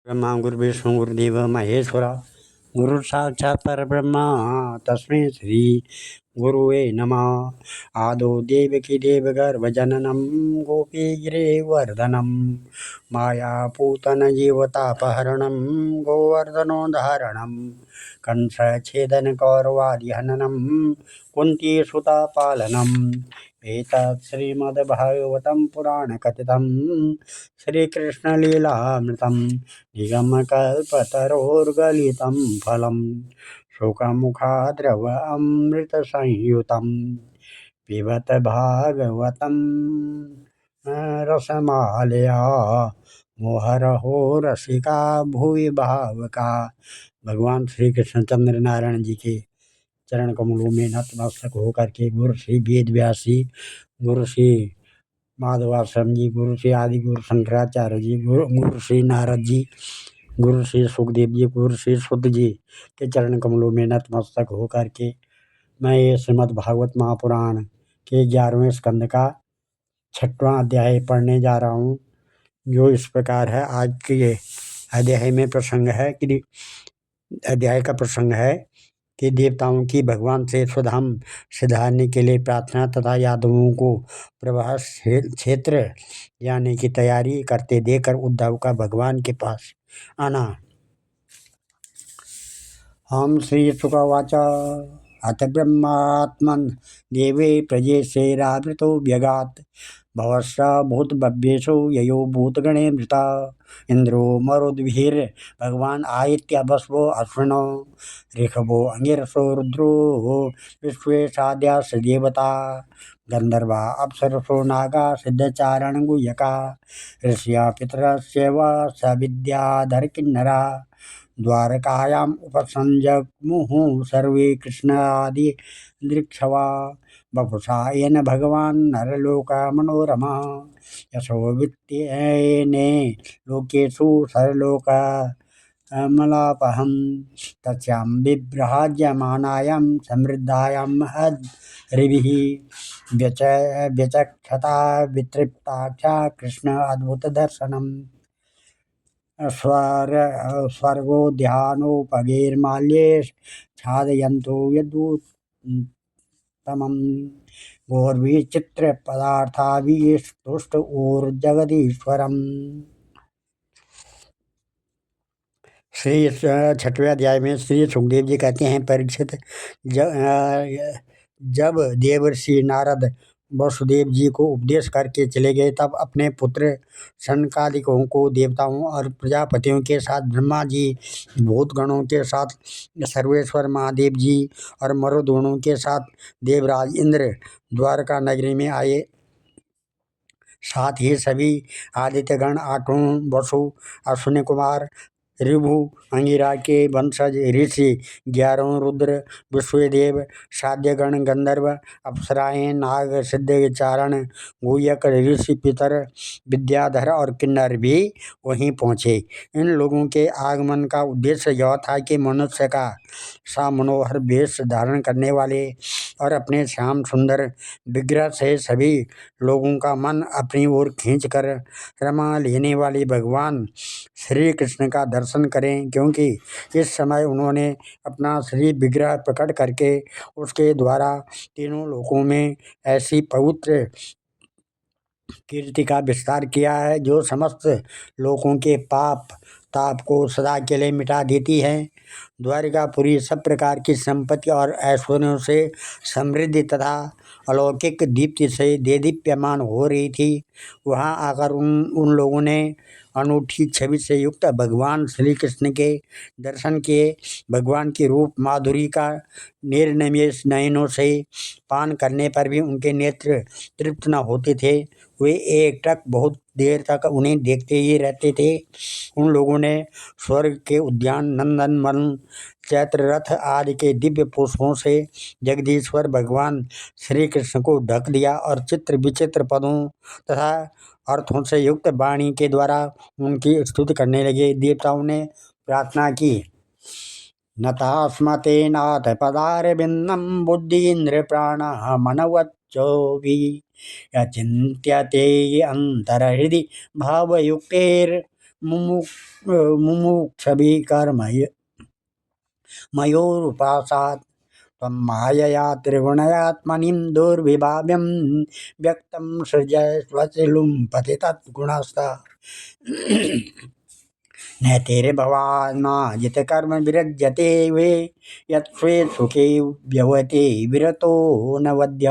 ब्रह्मा गुरुविष्णु गुरुदेव महेश्वरा गुरु साक्षात् परब्रह्मा तस्मै श्री गुरुवे नमः। आदो देवकी देवगर्भजननं गोपी गिरिवर्धनं मायापूतन जीवतापहरणं गोवर्धनोद्धारणं कंसच्छेदन कौरवादिहननं कुन्तीसुतापालनम् एतत् श्रीमद्भागवतं पुराणकथितं श्रीकृष्णलीलामृतं निगमकल्पतरोर्गलितं फलं शुकमुखाद्रवमृतसंयुतं पिबत भागवतं रसमालया मोहरहो रसिका भुवि भावका। भगवान श्री कृष्णचंद्र नारायण जी के चरण कमलों में नतमस्तक होकर के गुरु श्री वेद व्यासी, गुरु श्री माधवाश्रम जी, गुरु श्री आदि गुरु शंकराचार्य जी, गुरु श्री नारद जी, गुरु श्री सुखदेव जी, गुरु श्री शुद्ध जी के चरण कमलों में नतमस्तक होकर के मैं ये श्रीमद् भागवत महापुराण के 11वें स्कंद का 6वां अध्याय पढ़ने जा रहा हूँ, जो इस प्रकार है। आज के अध्याय में प्रसंग है कि अध्याय का प्रसंग है कि देवताओं की भगवान से स्वधाम सिधारने के लिए प्रार्थना तथा यादवों को प्रभास क्षेत्र जाने की तैयारी करते देखकर उद्धव का भगवान के पास आना। हम श्री शुकवाच अथ ब्रह्मात्मन देवे प्रजेशेरावृतो व्यगात् भवस्व भूतभव्येषु ययो भूतगणे मृता इंद्रो मरुद्भिर्भगवान् आयत्य वस्वो अश्विनो ऋषभो अंगिरसो रुद्रो विश्वेशाद्याश्च देवता गंधर्वा अप्सरसो नागा सिद्धचारण गुह्यका ऋषया पितरस्यैव सविद्याधर किन्नरा द्वारकायाम् उपसंजग्मुः सर्वे कृष्णादि दृक्षवा बपुषा येन भगवान् नरलोका मनोरमा यशो वित्तेने लोकेषु सर्वलोका मलापहं तस्यां विभ्राज्यमानायां समृद्धायां महद्रिभिः व्यचक्षता वितृप्ताक्षा कृष्ण अद्भुतदर्शनम् स्वर्गोद्यानोपगैर्माल्ये छादयन्तो यदुत्तमं गौर्विचित्रपदार्थाभिस्तुष्ट ऊर्जगदीश्वरम्। श्री 6वें अध्याय में श्री सुखदेव जी कहते हैं, परीक्षित, जब देवर्षि नारद वसुदेव जी को उपदेश करके चले गए तब अपने पुत्र सनकादिकों को देवताओं और प्रजापतियों के साथ ब्रह्मा जी, भूतगणों के साथ सर्वेश्वर महादेव जी और मरुदगणों के साथ देवराज इंद्र द्वारका नगरी में आए। साथ ही सभी आदित्यगण, आठों वसु, अश्विनी कुमार, ऋभु, अंगिरा के वंशज ऋषि, 11 रुद्र, विश्वदेव, साध्यगण, गंधर्व, अप्सराएं, नाग, सिद्धचारण, गुह्यक, ऋषि, पितर, विद्याधर और किन्नर भी वहीं पहुँचे। इन लोगों के आगमन का उद्देश्य यह था कि मनुष्य का सा मनोहर वेश धारण करने वाले और अपने श्याम सुंदर विग्रह से सभी लोगों का मन अपनी ओर खींचकर रमा लेने वाले भगवान श्री कृष्ण का दर्शन करें, क्योंकि इस समय उन्होंने अपना श्री विग्रह प्रकट करके उसके द्वारा तीनों लोकों में ऐसी पवित्र कीर्ति का विस्तार किया है जो समस्त लोगों के पाप ताप को सदा के लिए मिटा देती है। द्वारिकापुरी सब प्रकार की संपत्ति और ऐश्वर्यों से समृद्धि तथा अलौकिक दीप्ति से देदीप्यमान हो रही थी। वहां आकर उन लोगों ने अनूठी छवि से युक्त भगवान श्री कृष्ण के दर्शन किए। भगवान की रूप माधुरी का निर्निमेष नयनों से पान करने पर भी उनके नेत्र तृप्त न होते थे। वे एकटक बहुत देर तक उन्हें देखते ही रहते थे। उन लोगों ने स्वर्ग के उद्यान, नंदन वन, चैत्र रथ आदि के दिव्य पुष्पों से जगदीश्वर भगवान श्री कृष्ण को ढक दिया और चित्र विचित्र पदों तथा अर्थों से युक्त वाणी के द्वारा उनकी स्तुति करने लगे। देवताओं ने प्रार्थना की, नतास्मते नाथ पदारविन्दं बुद्धीन्द्र प्राण मनवच्चोभि यचिन्त्यते अंतरहृदि भावयुक्तेर मुमुक्षभि कर्मयोरुपासात् त्वं मायया त्रिगुणयात्मनिं दुर्विभाव्यं व्यक्तं सृजस्वसि लुम्पति तद्गुणस्थ नैतिर्भवान्माजितकर्म विरज्यते वे यत्स्वे सुखे व्यवते विरतो न वध्य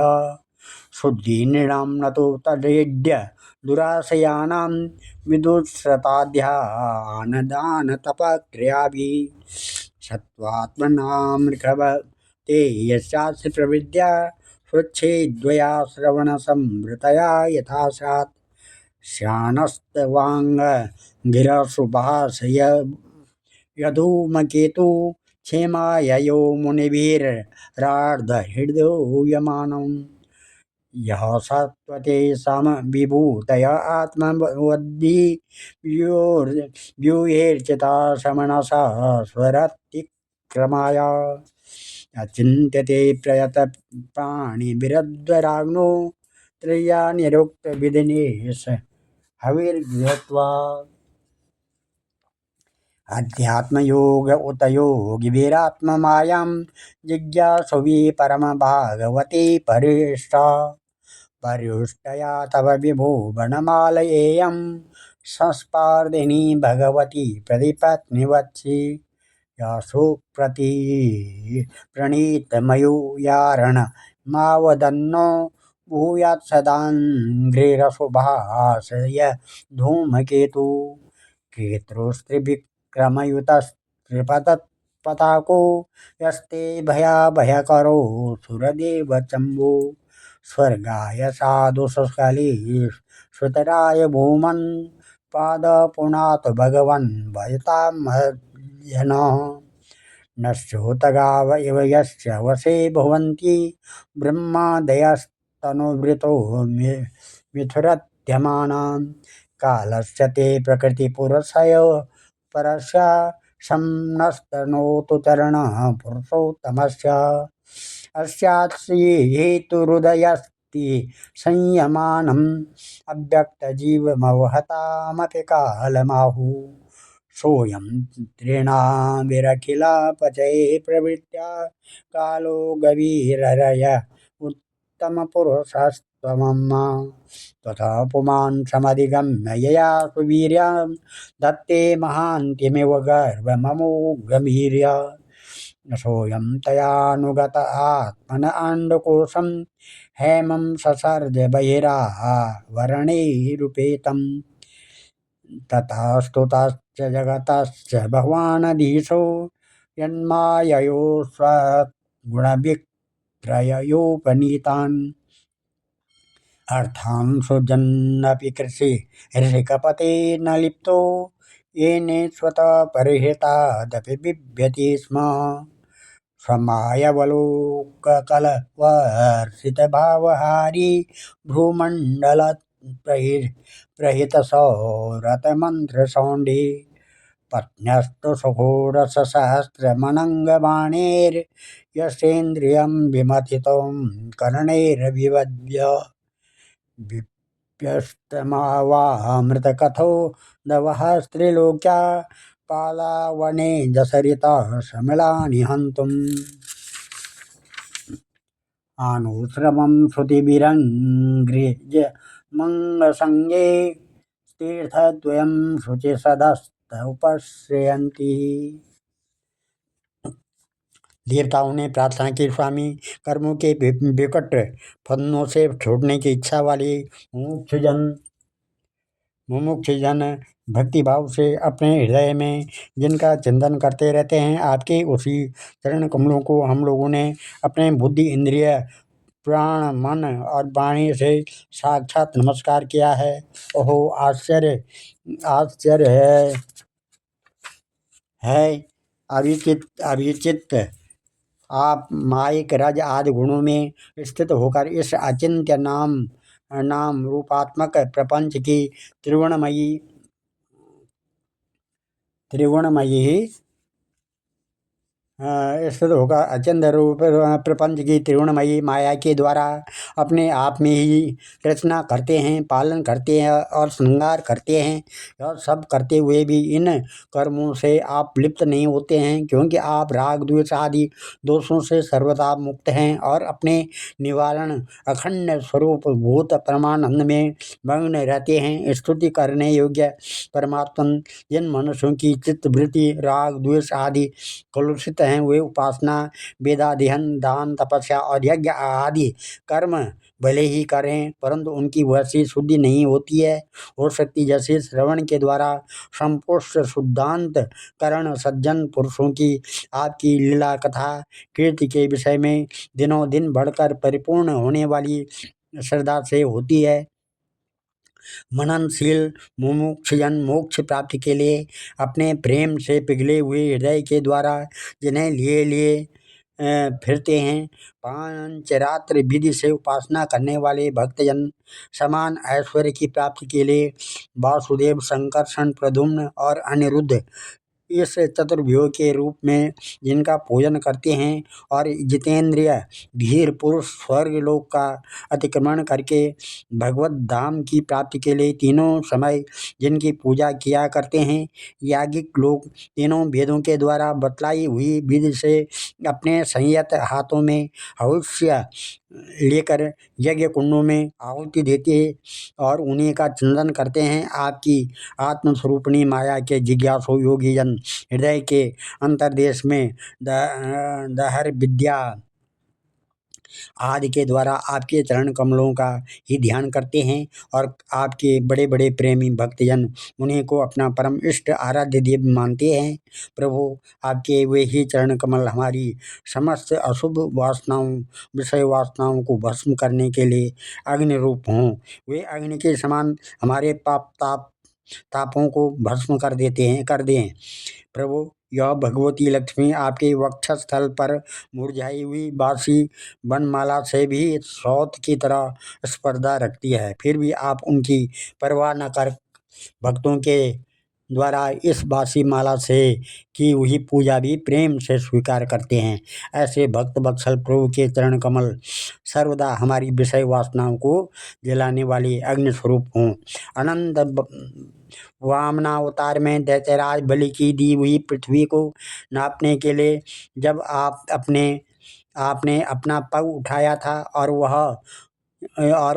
शुद्धीनृणां न तु तदेड्य दुराशयानां विदुःसताध्यानदानतपक्रियाभिः सत्त्वात्मनामृषभते यस्यास्य प्रविद्या स्वच्छेद्वया श्रवणसंवृतया यथा स्यात् श्यानस्तवाङ्गिरसुभाषय यधूमकेतु क्षेमाययो मुनिभिरार्धहृदयो यमानम् यः सत्त्वते समविभूतय आत्मवद्भिर्व्यूहेर्चिता समनसः स्वरतिक्रमाय अचिन्त्यते प्रयतप्राणिभिरद्वराग्नो त्रय्या निरुक्तविधिनेश हविर्गृहत्वा अध्यात्मयोग उत योगिभिरात्ममायां जिज्ञासुभि परमभागवते परिष्टा पर्युष्टया तव विभो वनमालयेयं संस्पार्धिनी भगवती प्रतिपत्निवत्सि यासु प्रणीतमयूयारण मावदन्नो भूयात् सदाङ्घ्रिरसुभाषय धूमकेतु केतुस्त्रिविक्रमयुतस्त्रिपतत्पताको यस्ते भयाभयकरो सुरदेवचम्बो स्वर्गाय साधुसुस्खलिश्रुतराय भूमन् पादपुनात् भगवन् भजतामर्यनः नश्योतगाव इव यस्य वशे भवन्ति ब्रह्मादयस्तनुवृतो मिथुरत्यमानां कालस्य ते प्रकृतिपुरुषयो परस्य सम्नस्तनोतु चरणः पुरुषोत्तमस्य अस्यात्सी हेतुहृदयस्ति संयमानम् अव्यक्तजीवमवहतामपि कालमाहु सोऽयं तृणाविरखिलापचये प्रवृत्त्या कालो गभीररय उत्तमपुरुषस्त्वमम्मा तथा पुमान् समधिगम्य यया सुवीर्यं दत्ते महान्तिमिव गर्भममोघमीर्य सोऽयं तयानुगत आत्मन आण्डकोशं हेमं ससर्ज बहिरावरणैरुपेतं ततस्तुतश्च जगतश्च भगवानधीशो यन्माययो स्वगुणविक्रययोपनीतान् अर्थान् सृजन्नपि कृषि ऋषिकपते न लिप्तो येनेष्वतः परिहृतादपि बिभ्यति स्म स्वमायवलोककलवर्षितभावहारी भ्रूमण्डलप्रहितसौरतमन्त्रसौण्डी पत्न्यस्तु सुघोरसहस्रमनङ्गबाणैर्यशेन्द्रियं विमथितं कर्णैरभिवद्य विप्यस्तमावामृतकथो दवः स्त्रीलोक्या पालावने जसरितः समलानि हन्तुम् आनुश्रमं श्रुतिभिरङ्घ्रिजमङ्गसङ्गे तीर्थद्वयं शुचिसदस्त उपश्रयन्ति। देवताओं ने प्रार्थना की, स्वामी, कर्मों के विकट फंदों से छूटने की इच्छा वाले मुमुक्षुजन भक्तिभाव से अपने हृदय में जिनका चिंतन करते रहते हैं, आपके उसी चरण कमलों को हम लोगों ने अपने बुद्धि, इंद्रिय, प्राण, मन और वाणी से साक्षात नमस्कार किया है। ओहो, आश्चर्य आश्चर्य है अभिचित आप माइक रज आदि गुणों में स्थित होकर इस अचिंत्य नाम रूपात्मक प्रपंच की त्रिगुणमयी स्थित होकर अचिंत रूप प्रपंच की त्रिगुणमयी माया के द्वारा अपने आप में ही रचना करते हैं, पालन करते हैं और श्रृंगार करते हैं। यह सब करते हुए भी इन कर्मों से आप लिप्त नहीं होते हैं, क्योंकि आप राग द्वेष आदि दोषों से सर्वदा मुक्त हैं और अपने निवारण अखंड स्वरूप भूत परमानंद में मग्न रहते हैं। स्तुति करने योग्य परमात्मा जिन मनुष्यों की चित्तवृत्ति राग द्वेष आदि कलुषित हैं, वे उपासना वेदाध्ययन दान तपस्या और यज्ञ आदि कर्म भले ही करें, परंतु उनकी वैसी शुद्धि नहीं होती है। हो सकती जैसे श्रवण के द्वारा संपुष्ट शुद्धांत करण सज्जन पुरुषों की आपकी लीला कथा कीर्ति के विषय में दिनों दिन बढ़कर परिपूर्ण होने वाली श्रद्धा से होती है। मननशील मुमुक्षुजन मोक्ष प्राप्ति के लिए अपने प्रेम से पिघले हुए हृदय के द्वारा जिन्हें लिए लिए फिरते हैं, पांचरात्र विधि से उपासना करने वाले भक्तजन समान ऐश्वर्य की प्राप्ति के लिए वासुदेव संकर्षण प्रद्युम्न और अनिरुद्ध इस चतुर्व्यूह के रूप में जिनका पूजन करते हैं और जितेंद्रिय धीर पुरुष स्वर्ग लोक का अतिक्रमण करके भगवत धाम की प्राप्ति के लिए तीनों समय जिनकी पूजा किया करते हैं, याज्ञिक लोग तीनों वेदों के द्वारा बतलाई हुई विधि से अपने संयत हाथों में हविष्य लेकर यज्ञ कुंडों में आहुति देते और उन्हीं का चिंतन करते हैं। आपकी आत्मस्वरूपिणी माया के जिज्ञासु योगी जन हृदय के अंतर्देश में दहर विद्या आदि के द्वारा आपके चरण कमलों का ही ध्यान करते हैं और आपके बड़े बड़े प्रेमी भक्तजन उन्हीं को अपना परम इष्ट आराध्य देव मानते हैं। प्रभु, आपके वे ही चरण कमल हमारी समस्त अशुभ वासनाओं विषय वासनाओं को भस्म करने के लिए अग्नि रूप हों। वे अग्नि के समान हमारे पाप तापों को भस्म कर दें। प्रभु, यह भगवती लक्ष्मी आपके वक्षस्थल पर मुरझाई हुई बासी वनमाला से भी सौत की तरह स्पर्धा रखती है, फिर भी आप उनकी परवाह न कर भक्तों के द्वारा इस बासी माला से की हुई पूजा भी प्रेम से स्वीकार करते हैं। ऐसे भक्त वत्सल प्रभु के चरण कमल सर्वदा हमारी विषय वासनाओं को जलाने वाली अग्नि स्वरूप हों। अनंत वामनावतार में दैत्यराज बलि की दी हुई पृथ्वी को नापने के लिए जब आपने अपना पग उठाया था और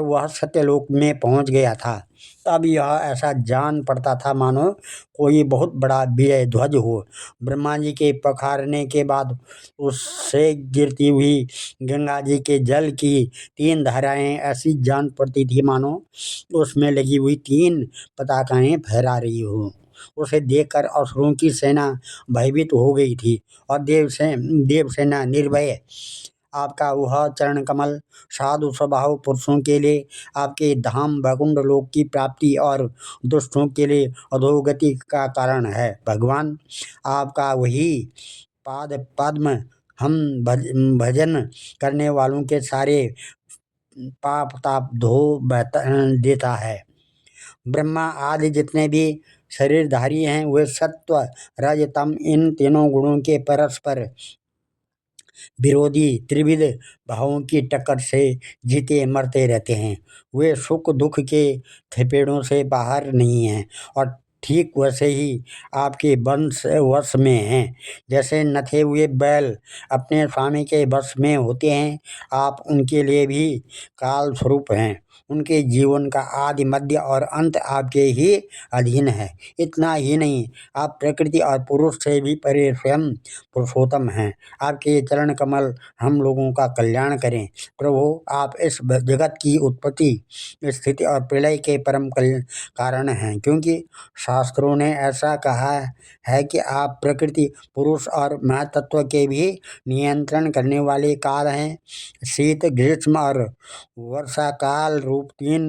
वह सत्यलोक में पहुंच गया था, तब यह ऐसा जान पड़ता था मानो कोई बहुत बड़ा विजय ध्वज हो। ब्रह्मा जी के पखारने के बाद उससे गिरती हुई गंगा जी के जल की तीन धाराएं ऐसी जान पड़ती थी मानो उसमें लगी हुई तीन पताकाएं फहरा रही हो। उसे देखकर असुरों की सेना भयभीत हो गई थी और देव सेना निर्भय। आपका वह चरण कमल साधु स्वभाव पुरुषों के लिए आपके धाम वैकुंठ लोक की प्राप्ति और दुष्टों के लिए अधोगति का कारण है। भगवान, आपका वही पाद पद्म हम भजन करने वालों के सारे पाप ताप धो देता है। ब्रह्मा आदि जितने भी शरीरधारी हैं, वे सत्व रज तम इन तीनों गुणों के परस्पर विरोधी त्रिविध भावों की टक्कर से जीते मरते रहते हैं। वे सुख दुख के थपेड़ों से बाहर नहीं हैं और ठीक वैसे ही आपके वश में हैं। जैसे नथे हुए बैल अपने स्वामी के वश में होते हैं, आप उनके लिए भी काल स्वरूप हैं। उनके जीवन का आदि मध्य और अंत आपके ही अधीन है। इतना ही नहीं, आप प्रकृति और पुरुष से भी परे स्वयं पुरुषोत्तम हैं। आपके चरण कमल हम लोगों का कल्याण करें। प्रभु, आप इस जगत की उत्पत्ति स्थिति और प्रलय के परम कारण हैं, क्योंकि शास्त्रों ने ऐसा कहा है कि आप प्रकृति पुरुष और महतत्व के भी नियंत्रण करने वाले काल हैं। शीत ग्रीष्म और वर्षा काल रूप तीन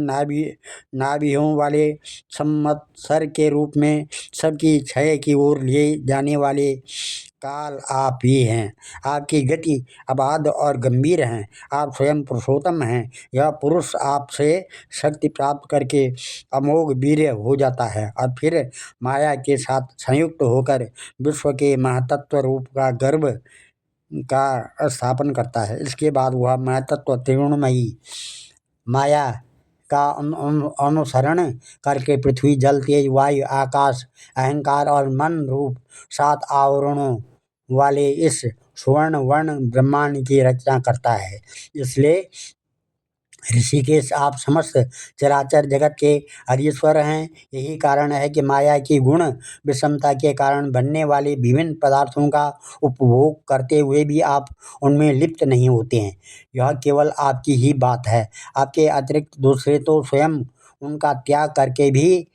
नाभियों वाले संवत्सर के रूप में सबकी क्षय की ओर लिए जाने वाले काल आप ही हैं। आपकी गति अबाध और गंभीर हैं। आप स्वयं पुरुषोत्तम हैं। यह पुरुष आपसे शक्ति प्राप्त करके अमोघ वीर्य हो जाता है और फिर माया के साथ संयुक्त होकर विश्व के महतत्व रूप का गर्भ का स्थापन करता है। इसके बाद वह महतत्व त्रिगुणमयी माया का अनुसरण करके पृथ्वी, जल, तेज, वायु, आकाश, अहंकार और मन रूप 7 आवरणों वाले इस स्वर्ण वर्ण ब्रह्मांड की रचना करता है। इसलिए ऋषिकेश, आप समस्त चराचर जगत के अधीश्वर हैं। यही कारण है कि माया की गुण विषमता के कारण बनने वाले विभिन्न पदार्थों का उपभोग करते हुए भी आप उनमें लिप्त नहीं होते हैं। यह केवल आपकी ही बात है। आपके अतिरिक्त दूसरे तो स्वयं उनका त्याग करके भी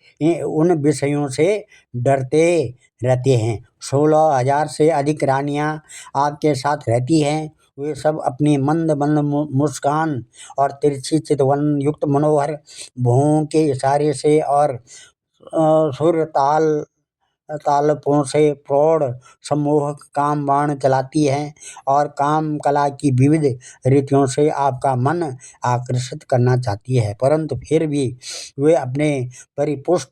उन विषयों से डरते रहते हैं। 16,000 से अधिक रानियां आपके साथ रहती हैं। वे सब अपनी मंद मंद मुस्कान और तिरछी चितवन युक्त मनोहर भुवों के इशारे से और सुर तालपों से प्रौढ़ सम्मोहक काम बाण चलाती हैं और काम कला की विविध रीतियों से आपका मन आकर्षित करना चाहती है, परंतु फिर भी वे अपने परिपुष्ट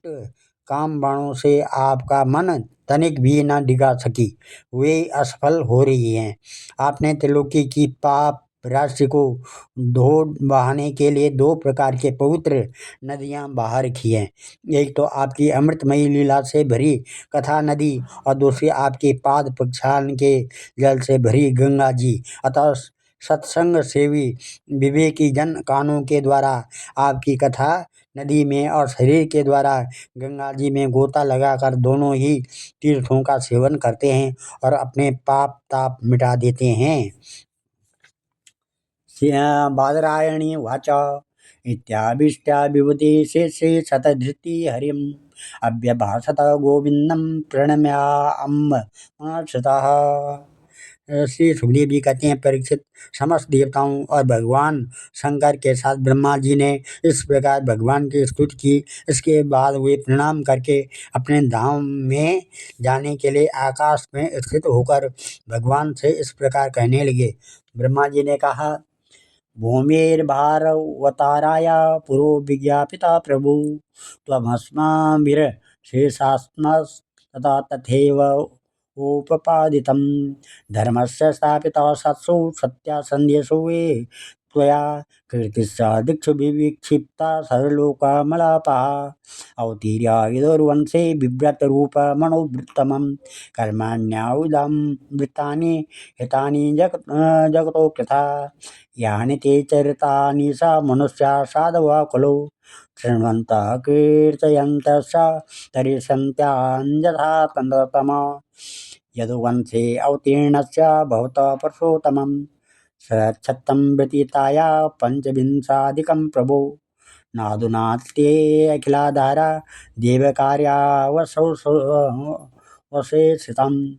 काम बाणों से आपका मन तनिक भी न डिगा सकी। वे असफल हो रही हैं। आपने त्रिलोकी की पाप राशि को धो बहाने के लिए 2 प्रकार के पवित्र नदियां बहा रखी हैं। एक तो आपकी अमृतमयी लीला से भरी कथा नदी और दूसरी आपके पाद प्रक्षालन के जल से भरी गंगा जी। अतः सत्संग सेवी विवेकी जन कानों के द्वारा आपकी कथा नदी में और शरीर के द्वारा गंगा जी में गोता लगाकर दोनों ही तीर्थों का सेवन करते हैं और अपने पाप ताप मिटा देते हैं। बादरायणी वाच इत्याभिष्टा विभूति शेषे शतधृति हरिम अव्यभाषत गोविंदम प्रणम्याम श्रुतः। श्री सुखदेव जी कहते हैं, परीक्षित, समस्त देवताओं और भगवान शंकर के साथ ब्रह्मा जी ने इस प्रकार भगवान की स्तुति की। इसके बाद वे प्रणाम करके अपने धाम में जाने के लिए आकाश में स्थित होकर भगवान से इस प्रकार कहने लगे। ब्रह्मा जी ने कहा, भूमिर्भारवताराय पुरो विज्ञापिता प्रभु त्वमस्माभिर्शेषास्मस्तथा तथैव उपपादितं धर्मस्य स्थापिता सत्सु सत्या सन्देशो वे त्वया कीर्तिश्च दिक्षु विविक्षिप्ता सर्वलोकमलापा अवतीर्य विदुर्वंशे बिभ्रतरूपमनोवृत्तमं कर्माण्याहुदं वृत्तानि हितानि जगतो कृता यानि ते चरितानि स मनुष्या साधवः खलु शृण्वन्तः कीर्तयन्तश्च तरिष्यन्त्यान्यथा तन्दतमा यदुवंशे अवतीर्णस्य भवतः पुरुषोत्तमं सच्छत्तं व्यतीताय पञ्चविंशाधिकं प्रभो नादुनात्ते अखिलाधारा देवकार्यावसौ वशेषितं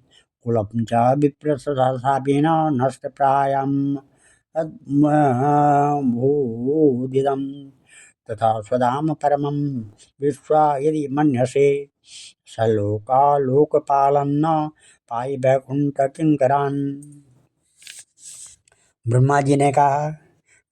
कुलं च विप्रशापेन नष्टप्रायम् भूदिदं तथा स्वधाम परमं विश्वा यदि मन्यसे सलोकालोकपालं न पाई वैकुंठ किंकरान्। ब्रह्मा जी ने कहा,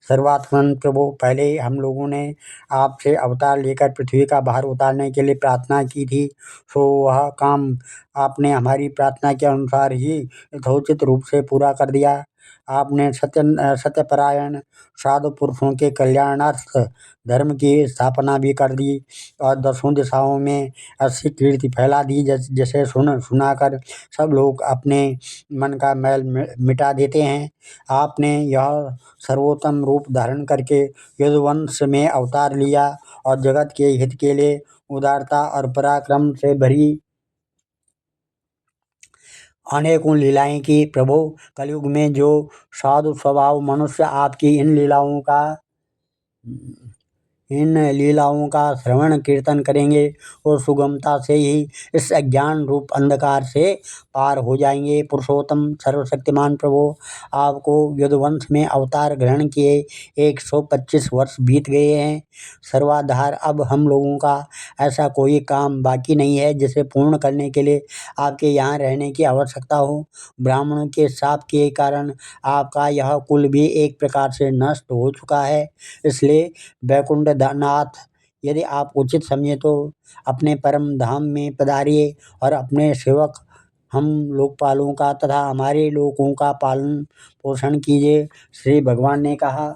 सर्वात्मन प्रभु, पहले हम लोगों ने आपसे अवतार लेकर पृथ्वी का भार उतारने के लिए प्रार्थना की थी। सो वह काम आपने हमारी प्रार्थना के अनुसार ही यथोचित रूप से पूरा कर दिया। आपने सत्यपरायण साधु पुरुषों के कल्याणार्थ धर्म की स्थापना भी कर दी और 10 दिशाओं में ऐसी कीर्ति फैला दी जैसे सुनाकर सब लोग अपने मन का मैल मिटा देते हैं। आपने यह सर्वोत्तम रूप धारण करके यदुवंश में अवतार लिया और जगत के हित के लिए उदारता और पराक्रम से भरी अनेकों लीलाएं की। प्रभु, कलयुग में जो साधु स्वभाव मनुष्य आपकी इन लीलाओं का इन लीलाओं का श्रवण कीर्तन करेंगे और सुगमता से ही इस अज्ञान रूप अंधकार से पार हो जाएंगे। पुरुषोत्तम सर्वशक्तिमान प्रभु, आपको यदुवंश में अवतार ग्रहण किए 125 वर्ष बीत गए हैं। सर्वाधार, अब हम लोगों का ऐसा कोई काम बाकी नहीं है जिसे पूर्ण करने के लिए आपके यहाँ रहने की आवश्यकता हो। ब्राह्मणों के शाप के कारण आपका यह कुल भी एक प्रकार से नष्ट हो चुका है। इसलिए वैकुंठ नाथ, यदि आप उचित समझे तो अपने परम धाम में पधारिए और अपने सेवक हम लोकपालों का तथा हमारे लोगों का पालन पोषण कीजिए। श्री भगवान ने कहा,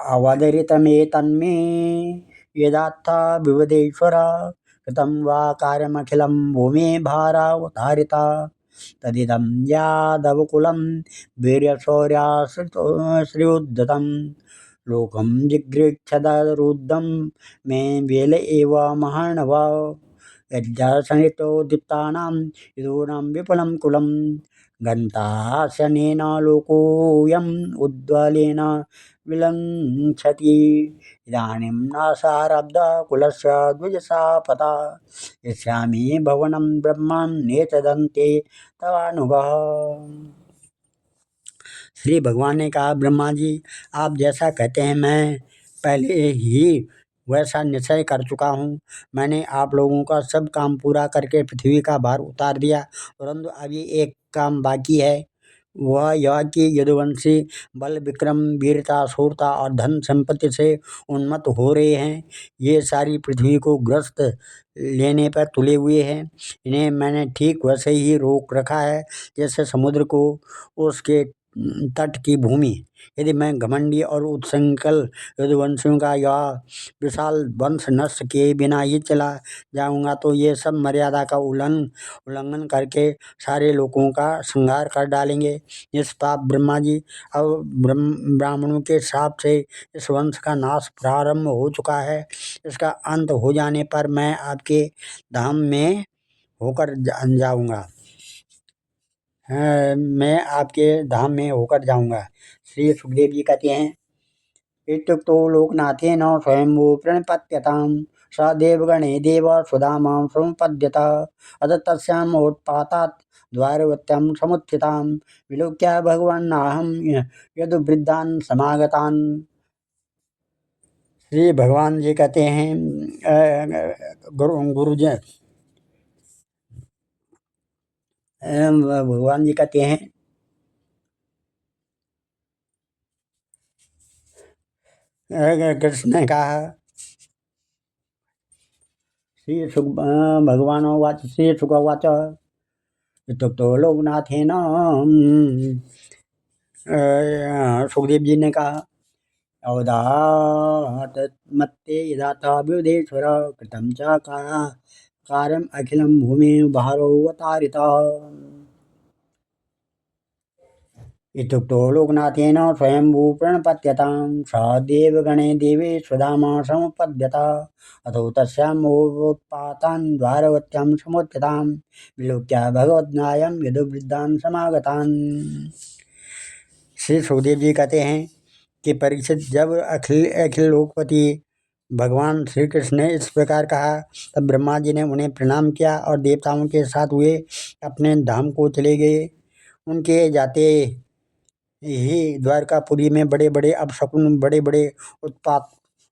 अवदरितमेतन्मे यदात्था विवदेश्वर कृतं वा कार्यमखिलं भूमि भारावतारिता तदिदं यादवकुलं वीर्यशौर्याश्रियोद्धतं लोकं जिगृक्षदरुद्धं मे वेल एव महार्णव यज्ञसनितोदितानां विदूनां विपुलं कुलं गन्तास्यनेन लोकोऽयम् उद्बलेन विलङ्घति इदानीं नासारब्धकुलस्य द्विजशापता यस्यामि भवनं ब्रह्मन् नेतदन्ते तवानुभव। श्री भगवान ने कहा, ब्रह्मा जी, आप जैसा कहते हैं मैं पहले ही वैसा निश्चय कर चुका हूँ। मैंने आप लोगों का सब काम पूरा करके पृथ्वी का भार उतार दिया, परंतु अभी एक काम बाकी है। वह यह कि यदुवंशी बल विक्रम वीरता शूरता और धन संपत्ति से उन्मत्त हो रहे हैं। ये सारी पृथ्वी को ग्रस्त लेने पर तुले हुए हैं। इन्हें मैंने ठीक वैसे ही रोक रखा है जैसे समुद्र को उसके तट की भूमि। यदि मैं घमंडी और उत्संकल यदुवंशियों का यह विशाल वंश नष्ट किए बिना ही चला जाऊंगा तो ये सब मर्यादा का उल्लंघन करके सारे लोगों का संहार कर डालेंगे। निष्पाप ब्रह्मा जी, अब ब्राह्मणों के शाप से इस वंश का नाश प्रारंभ हो चुका है। इसका अंत हो जाने पर मैं आपके धाम में होकर जाऊंगा। मैं आपके धाम में होकर जाऊंगा। श्री सुखदेव जी कहते हैं, इत्युक्तो लोकनाथेन स्वयंभू प्रणिपत्यतां स देवगणे देव सुधामां समुपद्यत अथ तस्यामोत्पातात् द्वारवत्यां समुत्थितां विलोक्य भगवन्नाहं यदुवृद्धान् समागतान्। श्री भगवान जी कहते हैं, गुरु जी भगवान जी कहते हैं, कृष्ण ने कहा, भगवान उवाच श्री शुक उवाच इत्युक्तो लोकनाथेन सुखदेव जी ने कहा, अवधात मत्ते यदाता विदेश्वर कृतं च कार्यम अखिलं भूमि भारोवतारिता। इत्युक्तो लोकनाथेन स्वयंभू प्रणपत्यतां स देवगणे देवे स्वधामा समुपद्यत अथो तस्यामोत्पातान् द्वारवत्यां समुत्थितां विलोक्य भगवद्नायं यदुवृद्धान् समागतान्। श्री सुखदेव जी कहते हैं कि परीक्षित, जब अखिल अखिल लोकपति भगवान श्री कृष्ण ने इस प्रकार कहा तब ब्रह्मा जी ने उन्हें प्रणाम किया और देवताओं के साथ हुए अपने धाम को चले गए। उनके जाते ही द्वारकापुरी में बड़े बड़े अपशकुन बड़े बड़े उत्पात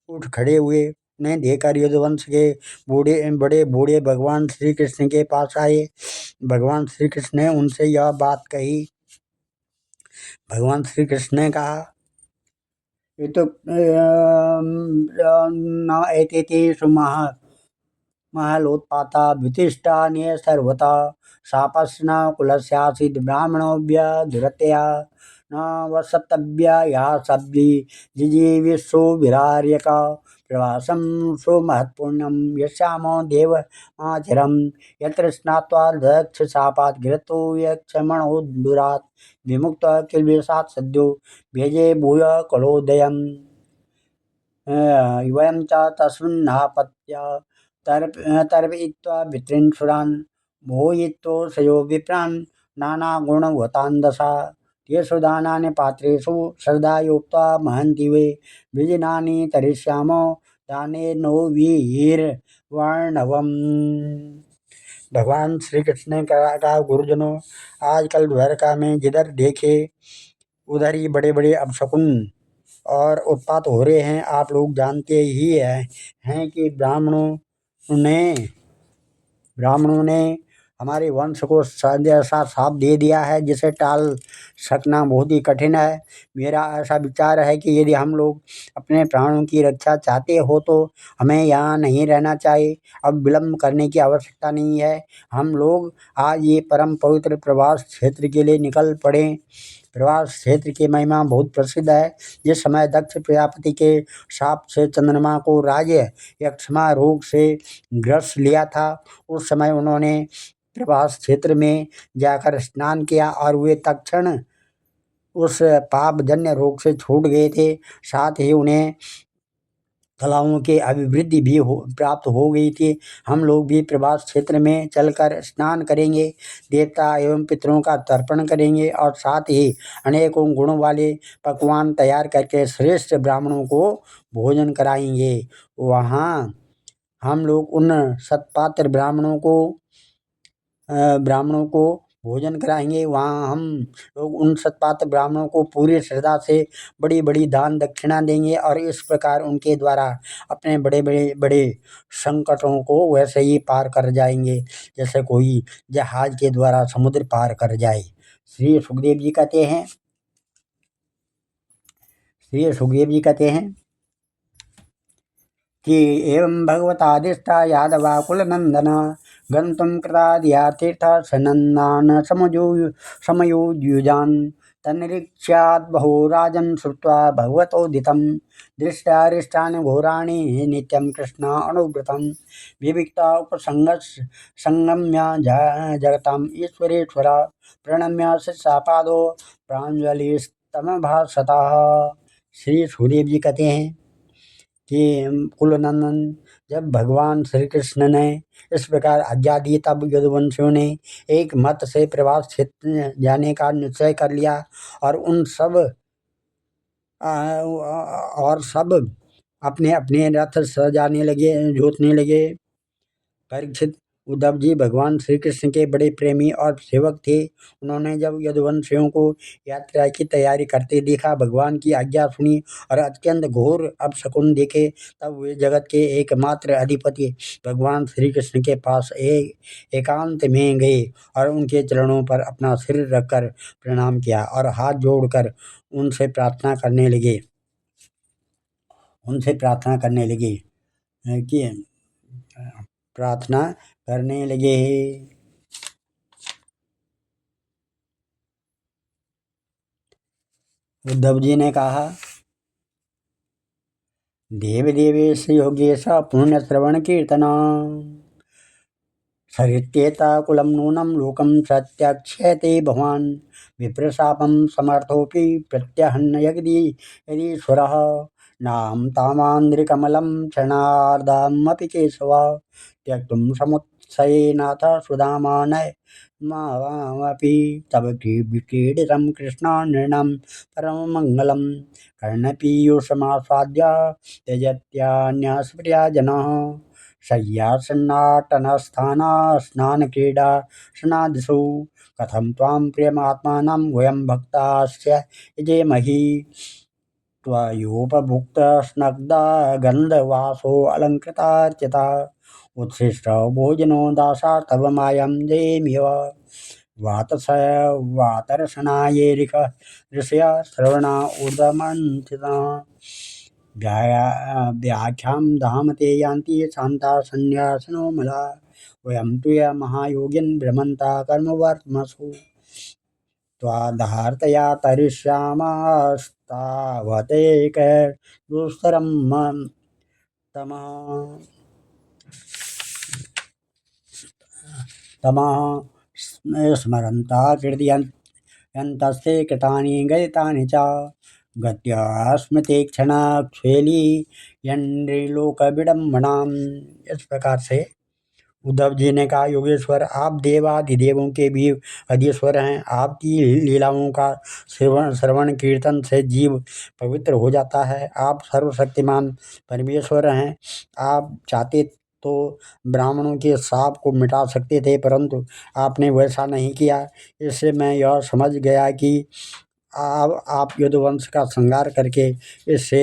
उठ खड़े हुए। उन्हें देखकर यदुवंश के बड़े बूढ़े भगवान श्री कृष्ण के पास आए। भगवान श्री कृष्ण ने उनसे यह बात कही। भगवान श्री कृष्ण ने कहा, न एतेषु महलोत्पाता वितिष्ठान्य सर्वथा शापस्न कुलस्यासीद् ब्राह्मणोऽव्यधुरतया न वसतव्या यः सब्जी जिजीविषु विरार्यक प्रवासं सुमहत्पुण्यं यस्यामो देवमाचरं यत्र स्नात्वा दक्ष शापात् घृतो यक्षमणो दुरात् विमुक्तः किल्बिषात् सद्यो भेजे भूय कलोदयम्। वयं च तस्मिन्नापत्य तर्पयित्वा वितृन्सुरान् भूयित्वोषयो विप्रान् नानागुणवतान् दशा तेषु दानानि पात्रेषु श्रद्धायुक्ता महन्ति वे विजिनानि तरिष्यामो दाने नो वीरवर्णवम्। भगवान श्री कृष्ण ने कहा, गुरुजनों, आजकल द्वारका में जिधर देखे उधर ही बड़े बड़े अपशकुन और उत्पात हो रहे हैं। आप लोग जानते ही हैं कि ब्राह्मणों ने हमारे वंश को ऐसा साप दे दिया है जिसे टाल सकना बहुत ही कठिन है। मेरा ऐसा विचार है कि यदि हम लोग अपने प्राणों की रक्षा चाहते हो तो हमें यहाँ नहीं रहना चाहिए। अब विलम्ब करने की आवश्यकता नहीं है। हम लोग आज ये परम पवित्र प्रवास क्षेत्र के लिए निकल पड़े। प्रवास क्षेत्र की महिमा बहुत प्रसिद्ध है। जिस समय दक्ष प्रजापति के शाप से चंद्रमा को राज यक्ष्मा रोग से ग्रस लिया था, उस समय उन्होंने प्रवास क्षेत्र में जाकर स्नान किया और वे तत्क्षण उस पापजन्य रोग से छूट गए थे। साथ ही उन्हें कलाओं की अभिवृद्धि भी प्राप्त हो गई थी। हम लोग भी प्रवास क्षेत्र में चलकर स्नान करेंगे, देवता एवं पितरों का तर्पण करेंगे और साथ ही अनेकों गुणों वाले पकवान तैयार करके श्रेष्ठ ब्राह्मणों को भोजन कराएंगे। वहाँ हम लोग उन सत्पात्र ब्राह्मणों को भोजन कराएंगे। वहाँ हम लोग उन सत्पात्र ब्राह्मणों को पूरी श्रद्धा से बड़ी बड़ी दान दक्षिणा देंगे और इस प्रकार उनके द्वारा अपने बड़े बड़े बड़े संकटों को वैसे ही पार कर जाएंगे जैसे कोई जहाज के द्वारा समुद्र पार कर जाए। श्री सुखदेव जी कहते हैं कि एवं भगवतादिष्टा यादवाकुलनंदन गन्तुं कृतादिया तीर्थ सनन्दान समयोयुजान् तन्निरीक्ष्यात् बहो राजन् श्रुत्वा भगवतोदितं दृष्ट्यारिष्टानि घोराणि नित्यं कृष्ण अनुव्रतं विविक्ता उपसंगम्य जगताम् ईश्वरेश्वर प्रणम्य शिष्यापादो प्राञ्जलिस्तमभाषतः। श्री सुखदेव जी कहते हैं कि कुलनंदन, जब भगवान श्री कृष्ण ने इस प्रकार आज्ञा दी तब यदुवंशियों ने एक मत से प्रवास क्षेत्र जाने का निश्चय कर लिया और सब अपने अपने रथ सजाने लगे, जोतने लगे। परीक्षित, उद्धव जी भगवान श्री कृष्ण के बड़े प्रेमी और सेवक थे। उन्होंने जब यदुवंशियों को यात्रा की तैयारी करते देखा, भगवान की आज्ञा सुनी और अत्यंत घोर अपशकुन देखे, तब वे जगत के एकमात्र अधिपति भगवान श्री कृष्ण के पास एकांत में गए और उनके चरणों पर अपना सिर रखकर प्रणाम किया और हाथ जोड़कर उनसे प्रार्थना करने लगे कि प्रार्थना करने लगे। उद्धव जी ने कहा, देव देवेश योगेश पुण्य श्रवण कीर्तना सरित्येता कुलं नूनं लोकं प्रत्यक्षेते भवान् विप्रशापं समर्थोऽपि प्रत्यहन्न यदीश्वरः नाम तामान्द्रिकमलं क्षणार्धमपि केशव त्यक्तुं समुत्सये नाथ सुधामानयमपि तव क्रीडितं कृष्ण नृणां परममङ्गलं कर्णपीयूषमास्वाद्य त्यजत्यान्यस्प्रिया जनः शय्यासन्नाटनस्थाना स्नानक्रीडा स्नादिषु कथं त्वां प्रियमात्मानं वयं भक्ताश्च यजेमहि त्वयोपभुक्तस्नग्धा गन्धवासोऽलङ्कृतार्चिता उत्सृष्टो भोजनो दासास्तव मायं जयेमिव वातरसनायेरिक ऋषया श्रवणा ऊर्ध्वमन्थिता व्याख्यां धाम ते यान्ति शान्ता सन्न्यासिनो मला वयं तुय महायोगिन् भ्रमन्ता कर्मवर्त्मसु त्वाधार्तया तरिष्यामस्तावतेकदुस्तरं तमः स्मरन्ता कीर्तयन्तस्ते कृतानि गदितानि च गत्यास्मते क्षणाक्षेली यन्नृलोकविडम्बनाम्। इस प्रकार से उद्धव जी ने कहा, योगेश्वर आप देवाधिदेवों के भी अधीश्वर हैं। आपकी लीलाओं का श्रवण श्रवण कीर्तन से जीव पवित्र हो जाता है। आप सर्वशक्तिमान परमेश्वर हैं। आप चाहते तो ब्राह्मणों के शाप को मिटा सकते थे, परंतु आपने वैसा नहीं किया। इससे मैं यह समझ गया कि आप यदुवंश का संहार करके इसे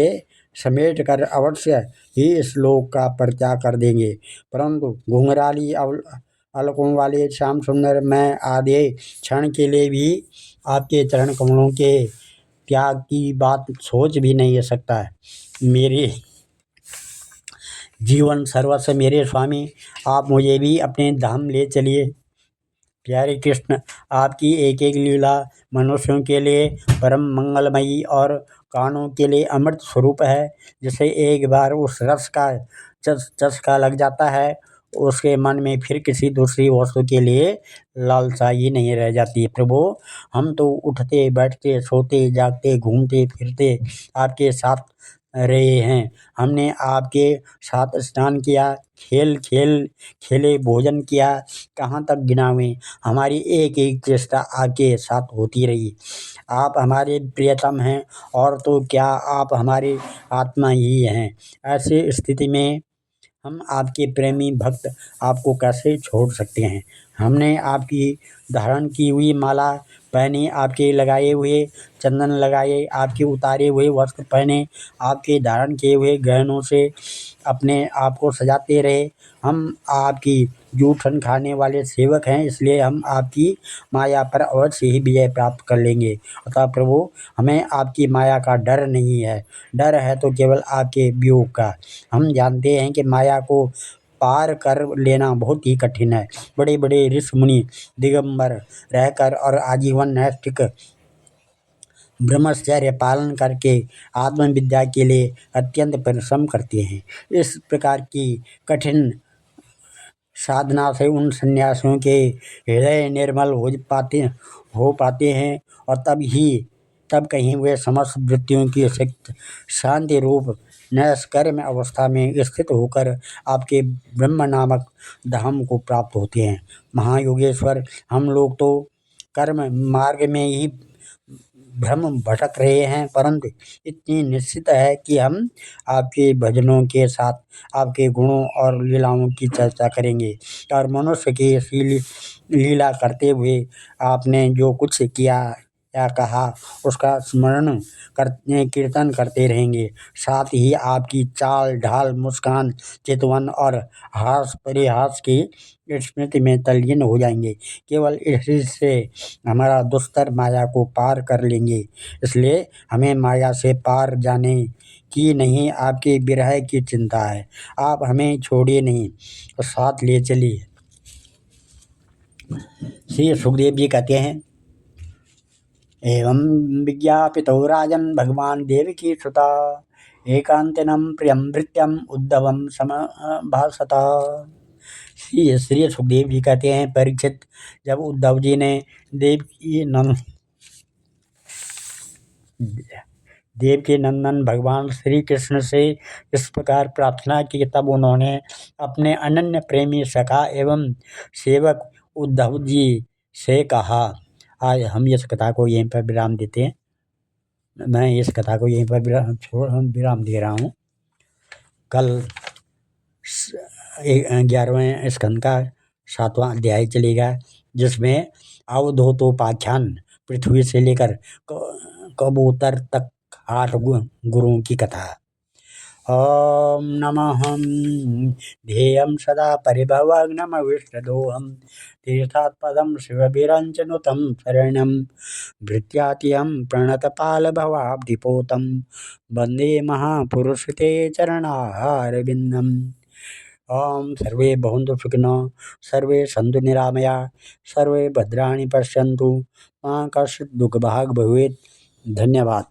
समेट कर अवश्य ही इस लोक का परित्याग कर देंगे। परंतु घुंघराली अलकों वाले श्याम सुंदर, मैं आधे क्षण के लिए भी आपके चरण कमलों के त्याग की बात सोच भी नहीं सकता है। मेरे जीवन सर्वस्व मेरे स्वामी, आप मुझे भी अपने धाम ले चलिए। प्यारे कृष्ण, आपकी एक एक लीला मनुष्यों के लिए परम मंगलमयी और कानों के लिए अमृत स्वरूप है। जिसे एक बार उस रस का चस्का लग जाता है, उसके मन में फिर किसी दूसरी वस्तु के लिए लालसा ही नहीं रह जाती। प्रभु, हम तो उठते बैठते सोते जागते घूमते फिरते आपके साथ रहे हैं। हमने आपके साथ स्नान किया, खेले, भोजन किया, कहाँ तक गिनावें। हमारी एक एक चेष्टा आपके साथ होती रही। आप हमारे प्रियतम हैं, और तो क्या आप हमारे आत्मा ही हैं। ऐसी स्थिति में हम आपके प्रेमी भक्त आपको कैसे छोड़ सकते हैं। हमने आपकी धारण की हुई माला पहनी, आपके लगाए हुए चंदन लगाए, आपके उतारे हुए वस्त्र पहने, आपके धारण किए हुए गहनों से अपने आप को सजाते रहे। हम आपकी जूठन खाने वाले सेवक हैं, इसलिए हम आपकी माया पर अवश्य ही विजय प्राप्त कर लेंगे। अतः प्रभु, हमें आपकी माया का डर नहीं है। डर है तो केवल आपके वियोग का। हम जानते हैं कि माया को पार कर लेना बहुत ही कठिन है। बड़े बड़े ऋषि मुनि दिगंबर रहकर और आजीवन नैष्ठिक ब्रह्मचर्य पालन करके आत्मविद्या के लिए अत्यंत परिश्रम करते हैं। इस प्रकार की कठिन साधना से उन सन्यासियों के हृदय निर्मल हो पाते हैं, और तब कहीं वे समस्त वृत्तियों की शक्ति शांति रूप नैष्कर्म्य अवस्था में स्थित होकर आपके ब्रह्म नामक धाम को प्राप्त होते हैं। महायोगेश्वर, हम लोग तो कर्म मार्ग में ही भ्रम भटक रहे हैं, परंतु इतनी निश्चित है कि हम आपके भजनों के साथ आपके गुणों और लीलाओं की चर्चा करेंगे। और मनुष्य की लीला करते हुए आपने जो कुछ किया या कहा, उसका स्मरण करते कीर्तन करते रहेंगे। साथ ही आपकी चाल ढाल, मुस्कान, चितवन और हास परिहास की स्मृति में तल्लीन हो जाएंगे। केवल इसी से हमारा दुस्तर माया को पार कर लेंगे। इसलिए हमें माया से पार जाने की नहीं, आपके विरह की चिंता है। आप हमें छोड़िए नहीं और साथ ले चलिए। श्री सुखदेव जी कहते हैं, एवं विज्ञापितो राजन भगवान देवकी सुता एकांतिनं प्रियं भृत्यं उद्धवं समभाषत। श्री सुखदेव जी कहते हैं, परीक्षित, जब उद्धव जी ने देवकी नंदन भगवान श्री कृष्ण से इस प्रकार प्रार्थना की, तब उन्होंने अपने अनन्य प्रेमी सखा एवं सेवक उद्धव जी से कहा। आज हम इस कथा को यहीं पर विराम देते हैं। मैं इस कथा को यहीं पर विराम दे रहा हूँ। कल 11वें स्कंद का 7वां अध्याय चलेगा, जिसमें अवधूतोपाख्यान पृथ्वी से लेकर कबूतर तक 8 गुरुओं की कथा। ओम नमः ध्येयं सदा परिभवग्नमविष्टदोहं तीर्थात्पदं शिवभिरञ्चनुतं शरणं भृत्यातियं प्रणतपालभवाब्धिपोतं वन्दे महापुरुषते चरणारविन्दम्। ओम सर्वे भवन्तु सुखिनः, सर्वे सन्तु निरामया, सर्वे भद्राणि पश्यन्तु, मा कश्चित् दुःखभाग् भवेत्। धन्यवाद।